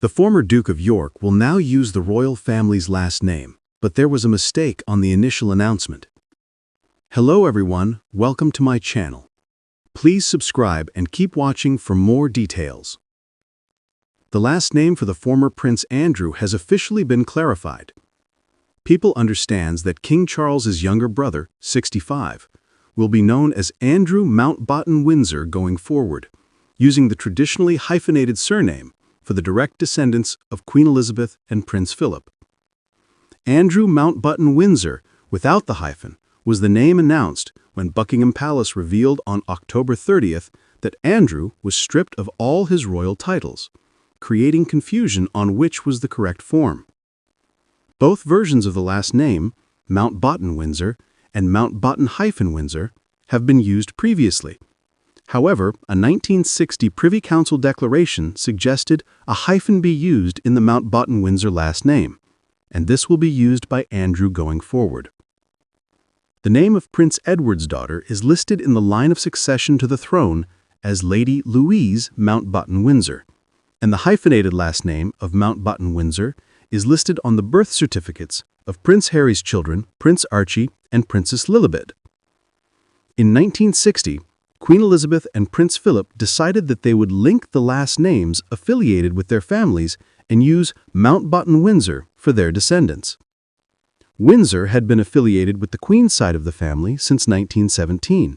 The former Duke of York will now use the royal family's last name, but there was a mistake on the initial announcement. Hello everyone, welcome to my channel. Please subscribe and keep watching for more details. The last name for the former Prince Andrew has officially been clarified. People understands that King Charles's younger brother, 65, will be known as Andrew Mountbatten Windsor going forward, using the traditionally hyphenated surname for the direct descendants of Queen Elizabeth and Prince Philip. Andrew Mountbatten Windsor, without the hyphen, was the name announced when Buckingham Palace revealed on October 30th that Andrew was stripped of all his royal titles, creating confusion on which was the correct form. Both versions of the last name, Mountbatten Windsor and Mountbatten-Windsor, have been used previously. However, a 1960 Privy Council declaration suggested a hyphen be used in the Mountbatten Windsor last name, and this will be used by Andrew going forward. The name of Prince Edward's daughter is listed in the line of succession to the throne as Lady Louise Mountbatten Windsor, and the hyphenated last name of Mountbatten Windsor is listed on the birth certificates of Prince Harry's children, Prince Archie and Princess Lilibet. In 1960, Queen Elizabeth and Prince Philip decided that they would link the last names affiliated with their families and use Mountbatten Windsor for their descendants. Windsor had been affiliated with the Queen's side of the family since 1917,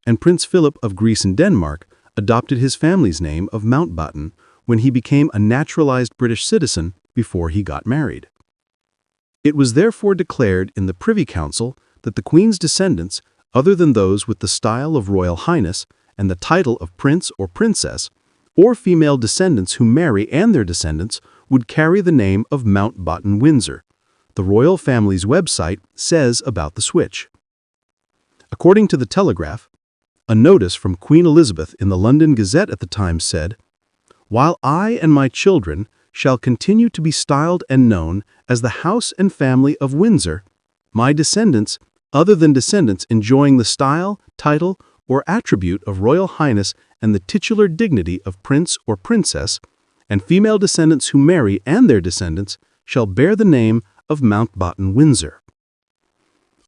and Prince Philip of Greece and Denmark adopted his family's name of Mountbatten when he became a naturalized British citizen before he got married. It was therefore declared in the Privy Council that the Queen's descendants, other than those with the style of Royal Highness and the title of Prince or Princess, or female descendants who marry and their descendants, would carry the name of Mountbatten Windsor. The royal family's website says about the switch. According to the Telegraph, a notice from Queen Elizabeth in the London Gazette at the time said, "While I and my children shall continue to be styled and known as the House and Family of Windsor, my descendants, other than descendants enjoying the style, title, or attribute of Royal Highness and the titular dignity of Prince or Princess, and female descendants who marry and their descendants, shall bear the name of Mountbatten Windsor."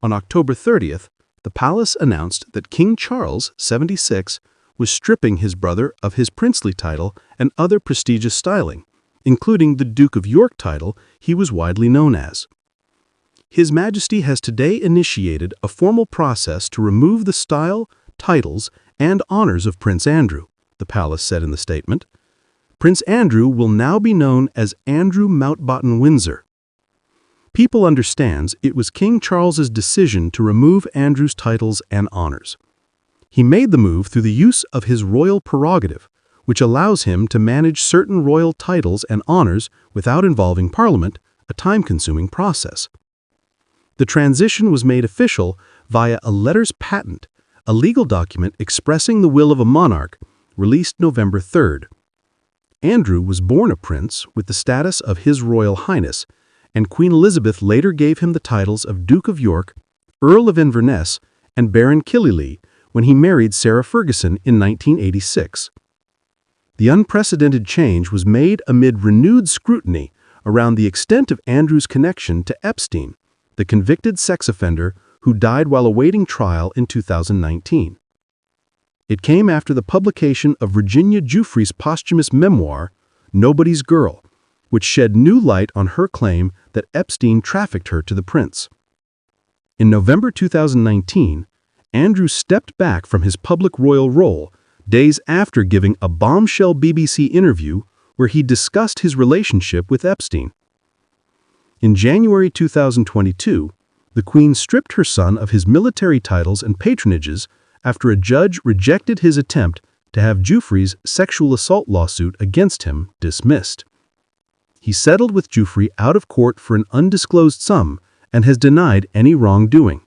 On October 30th, the palace announced that King Charles, 76, was stripping his brother of his princely title and other prestigious styling, including the Duke of York title he was widely known as. His Majesty has today initiated a formal process to remove the style, titles, and honors of Prince Andrew, the palace said in the statement. Prince Andrew will now be known as Andrew Mountbatten Windsor. People understands it was King Charles's decision to remove Andrew's titles and honors. He made the move through the use of his royal prerogative, which allows him to manage certain royal titles and honors without involving Parliament, a time-consuming process. The transition was made official via a letters patent, a legal document expressing the will of a monarch, released November 3rd. Andrew was born a prince with the status of His Royal Highness, and Queen Elizabeth later gave him the titles of Duke of York, Earl of Inverness, and Baron Killyleagh when he married Sarah Ferguson in 1986. The unprecedented change was made amid renewed scrutiny around the extent of Andrew's connection to Epstein, the convicted sex offender who died while awaiting trial in 2019. It came after the publication of Virginia Giuffre's posthumous memoir, Nobody's Girl, which shed new light on her claim that Epstein trafficked her to the prince. In November 2019, Andrew stepped back from his public royal role days after giving a bombshell BBC interview where he discussed his relationship with Epstein. In January 2022, the Queen stripped her son of his military titles and patronages after a judge rejected his attempt to have Giuffre's sexual assault lawsuit against him dismissed. He settled with Giuffre out of court for an undisclosed sum and has denied any wrongdoing.